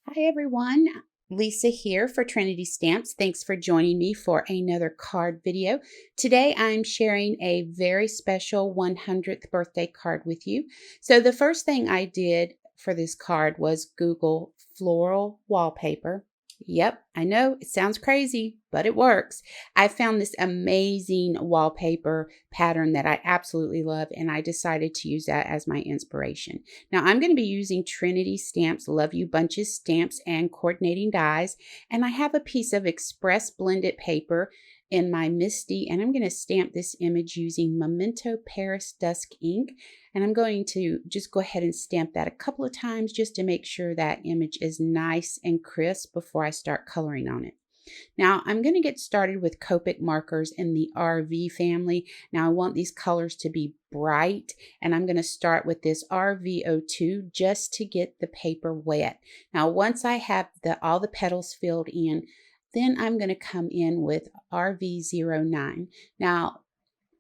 Hi everyone, Lisa here for Trinity Stamps. Thanks for joining me for another card video. Today I'm sharing a very special 100th birthday card with you. So the first thing I did for this card was Google floral wallpaper. Yep, I know it sounds crazy, but it works. I found this amazing wallpaper pattern that I absolutely love, and I decided to use that as my inspiration. Now I'm going to be using Trinity Stamps Love You Bunches stamps and coordinating dies, and I have a piece of express blended paper in my Misty, and I'm going to stamp this image using Memento Paris Dusk ink, and I'm going to just go ahead and stamp that a couple of times just to make sure that image is nice and crisp before I start coloring on it. Now I'm going to get started with Copic markers in the RV family. Now I want these colors to be bright, and I'm going to start with this RV02 just to get the paper wet. Now once I have all the petals filled in, then I'm going to come in with RV09. Now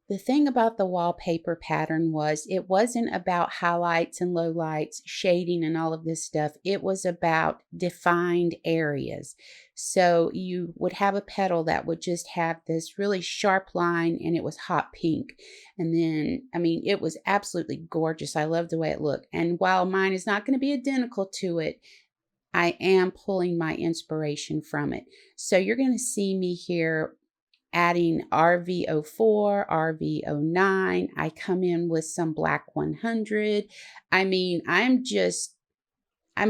the thing about the wallpaper pattern was it wasn't about highlights and lowlights, shading and all of this stuff. It was about defined areas. So you would have a petal that would just have this really sharp line, and it was hot pink. And then, I mean, it was absolutely gorgeous. I love the way it looked. And while mine is not going to be identical to it, I am pulling my inspiration from it. So you're going to see me here adding RV04, RV09. I come in with some black 100. I mean, I'm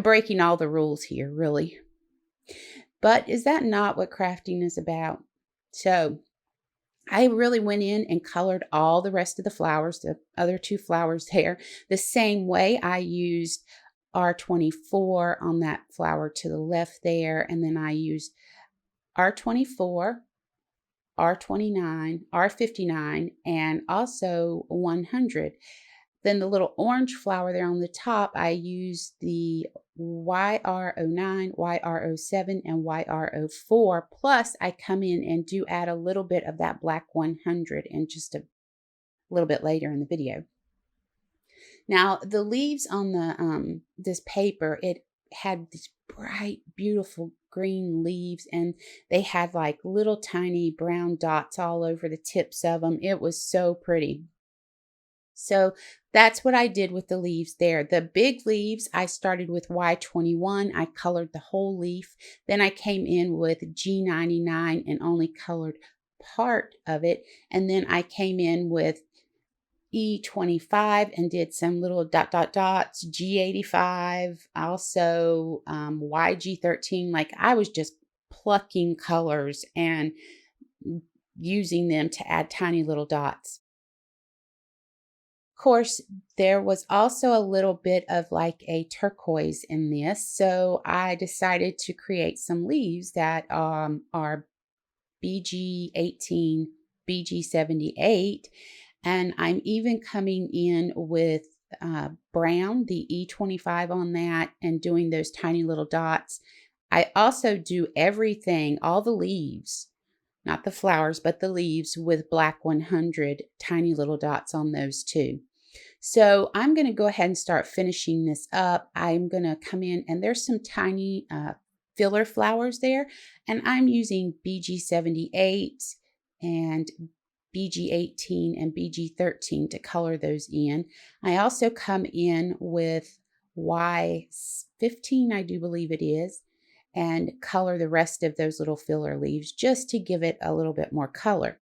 breaking all the rules here, really. But is that not what crafting is about? So I really went in and colored all the rest of the flowers, the other two flowers there, the same way. I used R24 on that flower to the left there, and then I used R24, R29, R59, and also 100. Then the little orange flower there on the top, I used the YR09, YR07, and YR04. Plus, I come in and do add a little bit of that black 100 and just a little bit later in the video. Now, the leaves on the this paper, it had these bright, beautiful green leaves, and they had like little tiny brown dots all over the tips of them. It was so pretty. So that's what I did with the leaves there. The big leaves, I started with Y21. I colored the whole leaf. Then I came in with G99 and only colored part of it. And then I came in with E25 and did some little dots, G85, also YG13. Like I was just plucking colors and using them to add tiny little dots. Of course, there was also a little bit of like a turquoise in this, so I decided to create some leaves that are BG18, BG78. And I'm even coming in with brown, the E25 on that, and doing those tiny little dots. I also do everything, all the leaves, not the flowers, but the leaves with black 100, tiny little dots on those too. So I'm going to go ahead and start finishing this up. I'm going to come in, and there's some tiny filler flowers there, and I'm using BG78 and BG18 and BG13 to color those in. I also come in with Y15, I do believe it is, and color the rest of those little filler leaves just to give it a little bit more color.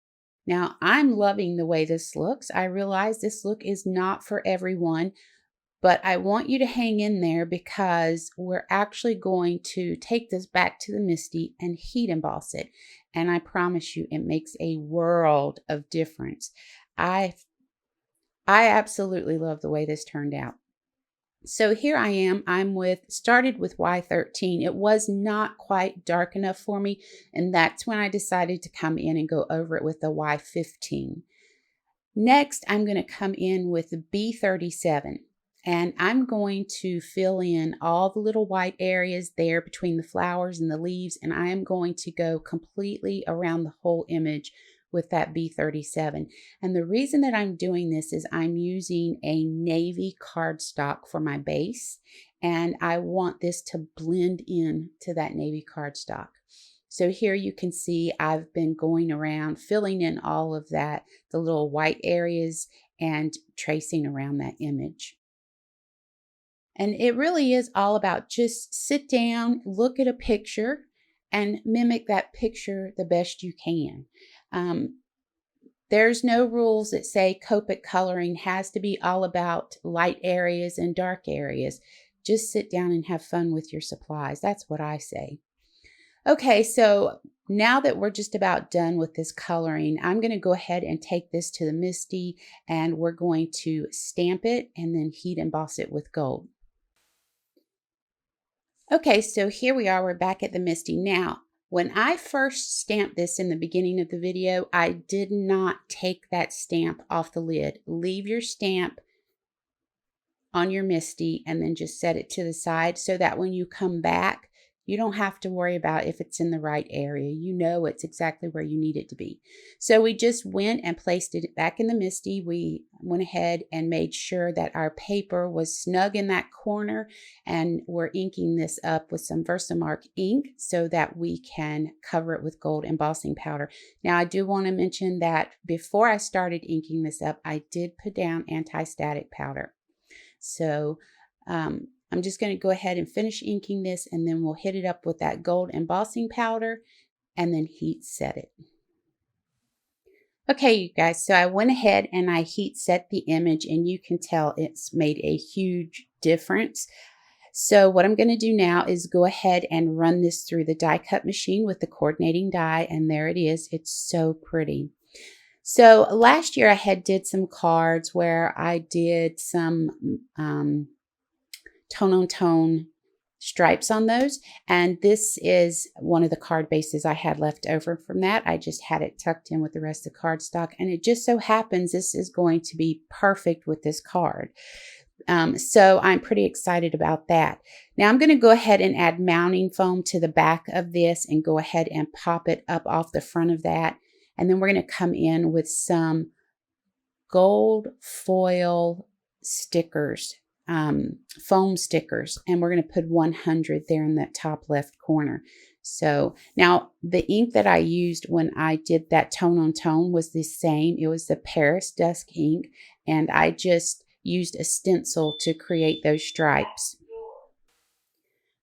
Now, I'm loving the way this looks. I realize this look is not for everyone, but I want you to hang in there because we're actually going to take this back to the Misty and heat emboss it. And I promise you, it makes a world of difference. I absolutely love the way this turned out. So here I am. Started with Y13. It was not quite dark enough for me, and that's when I decided to come in and go over it with the Y15. Next, I'm going to come in with the B37. And I'm going to fill in all the little white areas there between the flowers and the leaves, and I am going to go completely around the whole image with that B37. And the reason that I'm doing this is I'm using a navy cardstock for my base, and I want this to blend in to that navy cardstock. So here you can see I've been going around filling in all of that, the little white areas, and tracing around that image. And it really is all about just sit down, look at a picture, and mimic that picture the best you can. There's no rules that say Copic coloring has to be all about light areas and dark areas. Just sit down and have fun with your supplies. That's what I say. Okay, so now that we're just about done with this coloring, I'm going to go ahead and take this to the MISTI, and we're going to stamp it and then heat emboss it with gold. Okay, so here we are, we're back at the MISTI. Now, when I first stamped this in the beginning of the video, I did not take that stamp off the lid. Leave your stamp on your MISTI and then just set it to the side so that when you come back, you don't have to worry about if it's in the right area. You know it's exactly where you need it to be. So we just went and placed it back in the MISTI. We went ahead and made sure that our paper was snug in that corner, and we're inking this up with some Versamark ink so that we can cover it with gold embossing powder. Now I do want to mention that before I started inking this up, I did put down anti-static powder. So I'm just going to go ahead and finish inking this, and then we'll hit it up with that gold embossing powder and then heat set it. Okay, you guys, so I went ahead and I heat set the image, and you can tell it's made a huge difference. So what I'm going to do now is go ahead and run this through the die cut machine with the coordinating die, and there it is. It's so pretty. So last year I did some cards where I did some tone-on-tone stripes on those, and this is one of the card bases I had left over from that. I just had it tucked in with the rest of the cardstock, and it just so happens this is going to be perfect with this card. So I'm pretty excited about that. Now I'm going to go ahead and add mounting foam to the back of this and go ahead and pop it up off the front of that, and then we're going to come in with some gold foil stickers, foam stickers, and we're going to put 100 there in that top left corner. So now the ink that I used when I did that tone on tone was the same. It was the Paris Dusk ink, and I just used a stencil to create those stripes.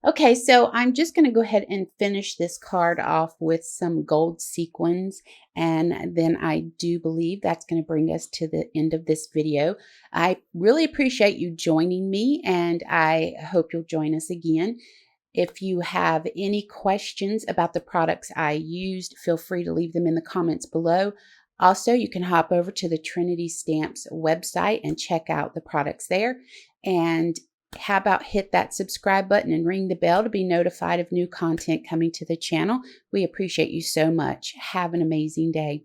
Okay, so I'm just going to go ahead and finish this card off with some gold sequins, and then I do believe that's going to bring us to the end of this video. I really appreciate you joining me, and I hope you'll join us again. If you have any questions about the products I used, feel free to leave them in the comments below. Also, you can hop over to the Trinity Stamps website and check out the products there. And how about hit that subscribe button and ring the bell to be notified of new content coming to the channel. We appreciate you so much. Have an amazing day.